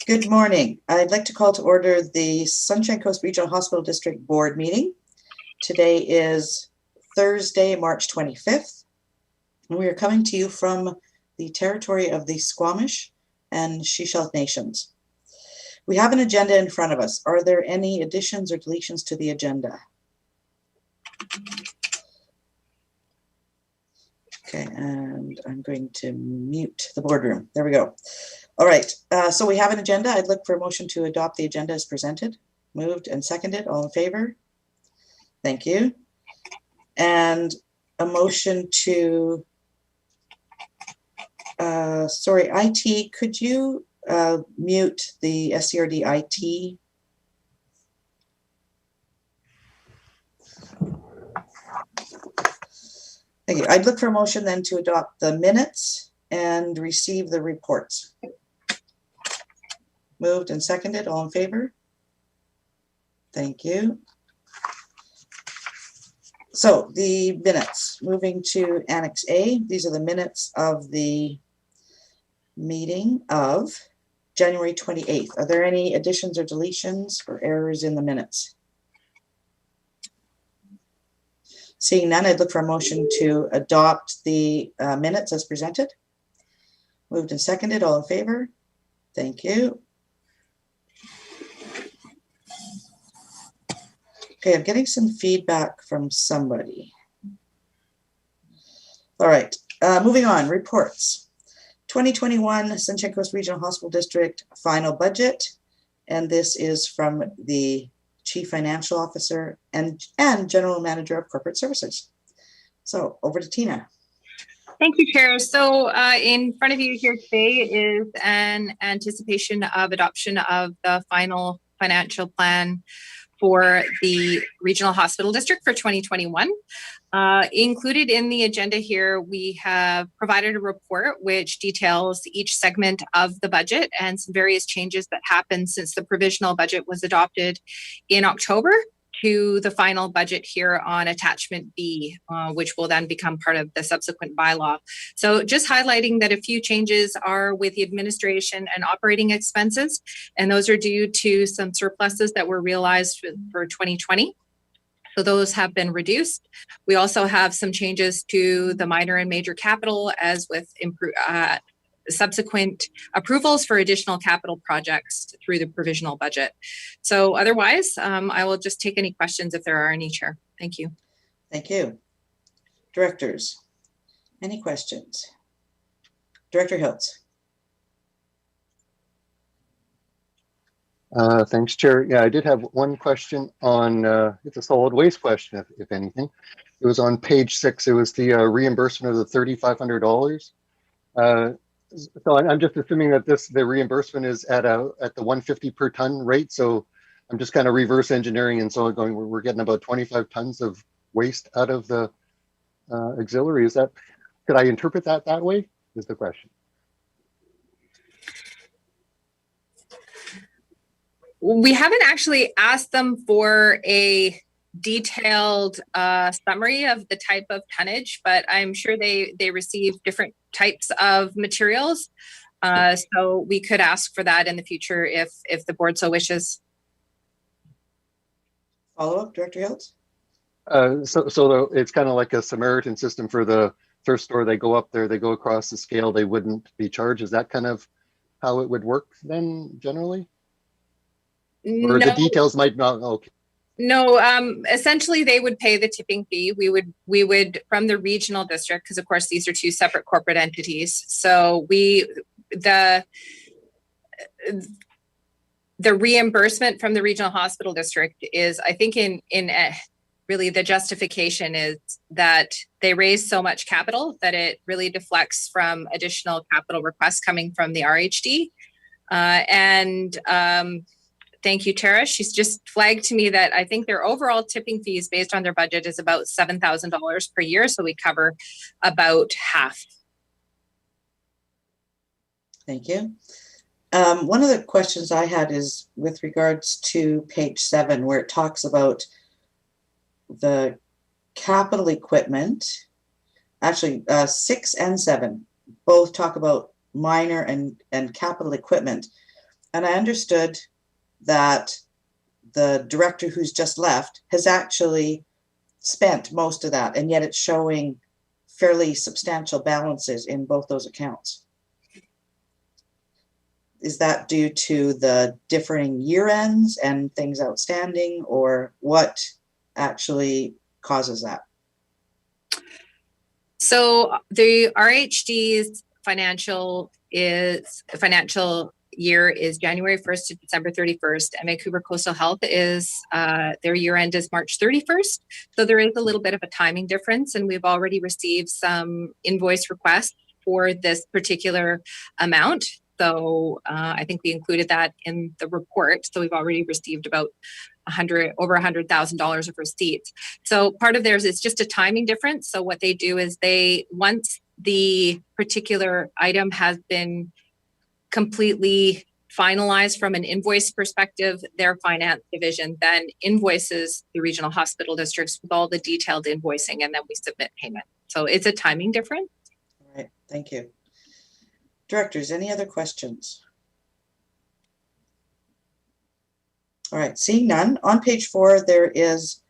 Good morning. I'd like to call to order the Sunshine Coast Regional Hospital District Board meeting. Today is Thursday, March 25th, and we are coming to you from the territory of the Squamish and Shishalt Nations. We have an agenda in front of us. Are there any additions or deletions to the agenda? Okay, and I'm going to mute the boardroom. There we go. All right, so we have an agenda. I'd look for a motion to adopt the agenda as presented. Moved and seconded. All in favor? Thank you. And a motion to, IT, could you mute the SCRD IT? Thank you. I'd look for a motion then to adopt the minutes and receive the reports. Moved and seconded. All in favor? Thank you. So the minutes, moving to Annex A. These are the minutes of the meeting of January 28th. Are there any additions or deletions or errors in the minutes? Seeing none, I'd look for a motion to adopt the minutes as presented. Moved and seconded. All in favor? Thank you. Okay, I'm getting some feedback from somebody. All right, moving on, reports. 2021 Sunshine Coast Regional Hospital District final budget, and this is from the Chief Financial Officer and General Manager of Corporate Services. So over to Tina. Thank you, Chair. So in front of you here today is an anticipation of adoption of the final financial plan for the Regional Hospital District for 2021. Included in the agenda here, we have provided a report which details each segment of the budget and some various changes that happened since the provisional budget was adopted in October to the final budget here on attachment B, which will then become part of the subsequent bylaw. So just highlighting that a few changes are with the administration and operating expenses, and those are due to some surpluses that were realized for 2020. So those have been reduced. We also have some changes to the minor and major capital, as with subsequent approvals for additional capital projects through the provisional budget. So otherwise, I will just take any questions if there are any, Chair. Thank you. Thank you. Directors, any questions? Director Hiltz. Thanks, Chair. Yeah, I did have one question on, it's a solid waste question, if anything. It was on page 6. It was the reimbursement of the $3,500. So I'm just assuming that the reimbursement is at the 150 per ton rate. So I'm just kind of reverse engineering, and so going, we're getting about 25 tons of waste out of the auxiliary. Is that, could I interpret that way? Is the question. We haven't actually asked them for a detailed summary of the type of tonnage, but I'm sure they receive different types of materials. So we could ask for that in the future if the board so wishes. Follow up, Director Hiltz? So it's kind of like a Samaritan system for the thrift store. They go up there, they go across the scale, they wouldn't be charged. Is that kind of how it would work then generally? Or no, the details might not, okay. No, essentially they would pay the tipping fee. We would from the regional district, because of course these are two separate corporate entities. So the reimbursement from the regional hospital district is, I think really the justification is that they raise so much capital that it really deflects from additional capital requests coming from the RHD. Thank you, Tara. She's just flagged to me that I think their overall tipping fees based on their budget is about $7,000 per year. So we cover about half. Thank you. One of the questions I had is with regards to page 7, where it talks about the capital equipment. Actually, 6 and 7 both talk about minor and capital equipment. And I understood that the director who's just left has actually spent most of that, and yet it's showing fairly substantial balances in both those accounts. Is that due to the differing year ends and things outstanding, or what actually causes that? So the RHD's financial year is January 1st to December 31st, and Vancouver Coastal Health is their year end is March 31st. So there is a little bit of a timing difference, and we've already received some invoice requests for this particular amount. So I think we included that in the report. So we've already received about over $100,000 of receipts. So part of theirs is just a timing difference. So what they do is once the particular item has been completely finalized from an invoice perspective, their finance division then invoices the regional hospital districts with all the detailed invoicing, and then we submit payment. So it's a timing difference. All right, thank you. Directors, any other questions? All right, seeing none, on page 4, there is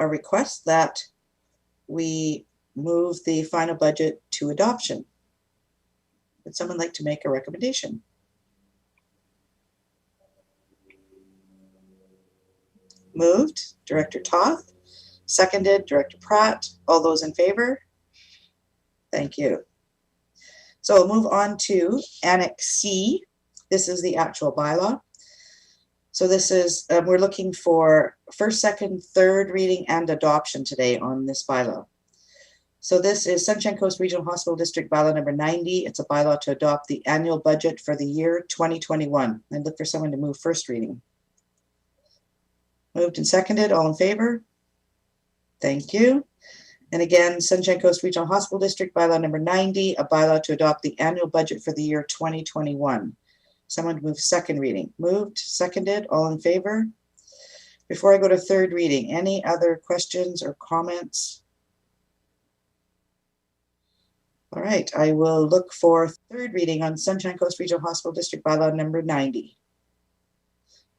a request that we move the final budget to adoption. Would someone like to make a recommendation? Moved, Director Toth. Seconded, Director Pratt. All those in favor? Thank you. So we'll move on to Annex C. This is the actual bylaw. So this is, we're looking for first, second, third reading and adoption today on this bylaw. So this is Sunshine Coast Regional Hospital District bylaw number 90. It's a bylaw to adopt the annual budget for the year 2021. I'd look for someone to move first reading. Moved and seconded, all in favor? Thank you. And again, Sunshine Coast Regional Hospital District bylaw number 90, a bylaw to adopt the annual budget for the year 2021. Someone move second reading. Moved, seconded, all in favor? Before I go to third reading, any other questions or comments? All right, I will look for third reading on Sunshine Coast Regional Hospital District bylaw number 90.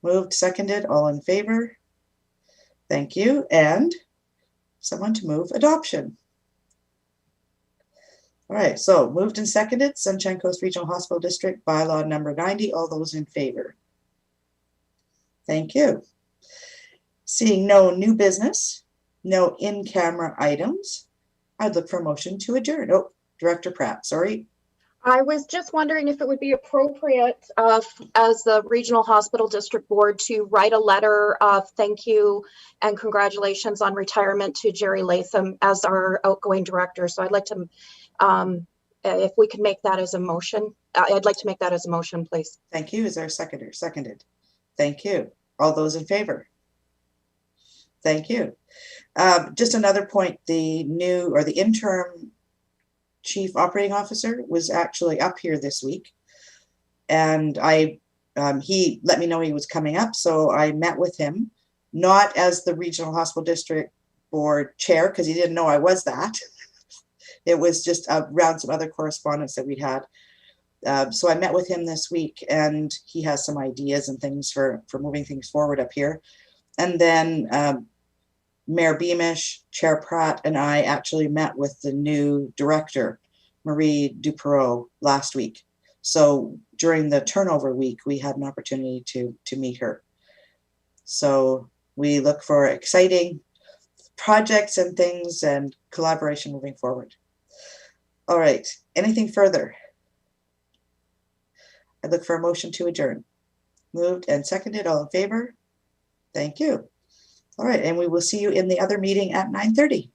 Moved, seconded, all in favor? Thank you. And someone to move adoption. All right, so moved and seconded, Sunshine Coast Regional Hospital District bylaw number 90. All those in favor? Thank you. Seeing no new business, no in-camera items, I'd look for a motion to adjourn. Oh, Director Pratt, sorry. I was just wondering if it would be appropriate as the Regional Hospital District Board to write a letter of thank you and congratulations on retirement to Jerry Latham as our outgoing director. So I'd like to, if we could make that as a motion, I'd like to make that as a motion, please. Thank you. Is there a seconder? Seconded. Thank you. All those in favor? Thank you. Just another point, the interim Chief Operating Officer was actually up here this week, and he let me know he was coming up, so I met with him, not as the Regional Hospital District Board Chair, because he didn't know I was that. It was just around some other correspondence that we'd had. So I met with him this week, and he has some ideas and things for moving things forward up here. And then Mayor Beamish, Chair Pratt, and I actually met with the new director, Marie Dupereau, last week. So during the turnover week, we had an opportunity to meet her. So we look for exciting projects and things and collaboration moving forward. All right, anything further? I look for a motion to adjourn. Moved and seconded, all in favor? Thank you. All right, and we will see you in the other meeting at 9:30.